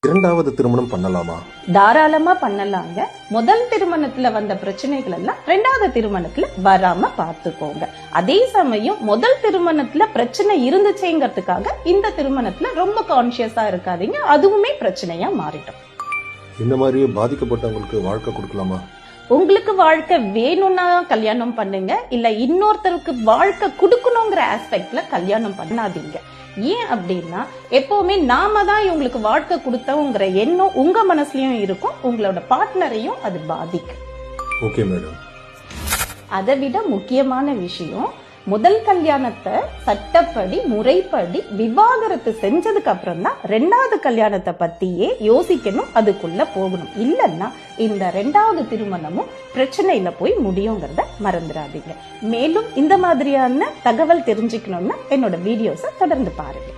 இரண்டாவது திருமணம் பண்ணலாமா? தாராளமா பண்ணலாங்க. முதல் திருமணத்துல வந்த பிரச்சனைகள் எல்லாம் ரெண்டாவது திருமணத்துல வராம பார்த்துக்கோங்க. அதே சமயம் முதல் திருமணத்துல பிரச்சனை இருந்துச்சேங்கிறதுக்காக இந்த திருமணத்துல ரொம்ப கான்சியஸா இருக்காதீங்க, அதுவுமே பிரச்சனையா மாறிடும். இந்த மாதிரி பாதிக்கப்பட்டவங்களுக்கு வாழ்க்கை கொடுக்கலாமா? உங்களுக்கு வாழ்க்கை வேணும்னா கல்யாணம் பண்ணுங்க, இல்ல இன்னொருத்தருக்கு வாழ்க்கை கொடுக்கணுங்கிற ஆஸ்பெக்ட்ல கல்யாணம் பண்ணாதீங்க. ஏன் அப்படின்னா எப்பவுமே நாம தான் இவங்களுக்கு வாழ்க்கை கொடுத்தோங்கிற எண்ணம் உங்க மனசுலயும் இருக்கும், உங்களோட பார்ட்னரையும் அது பாதிக்கும். Okay madam. அதை விட முக்கியமான விஷயம், முதல் கல்யாணத்தை சட்டப்படி முறைப்படி விவாகரத்து செஞ்சதுக்கு அப்புறம் தான் ரெண்டாவது கல்யாணத்தை பத்தியே யோசிக்கணும், அதுக்குள்ள போகணும். இல்லைன்னா இந்த ரெண்டாவது திருமணமும் பிரச்சனையில போய் முடியுங்கிறத மறந்துடாதீங்க. மேலும் இந்த மாதிரியான தகவல் தெரிஞ்சுக்கணும்னா என்னோட வீடியோஸை தொடர்ந்து பாருங்க.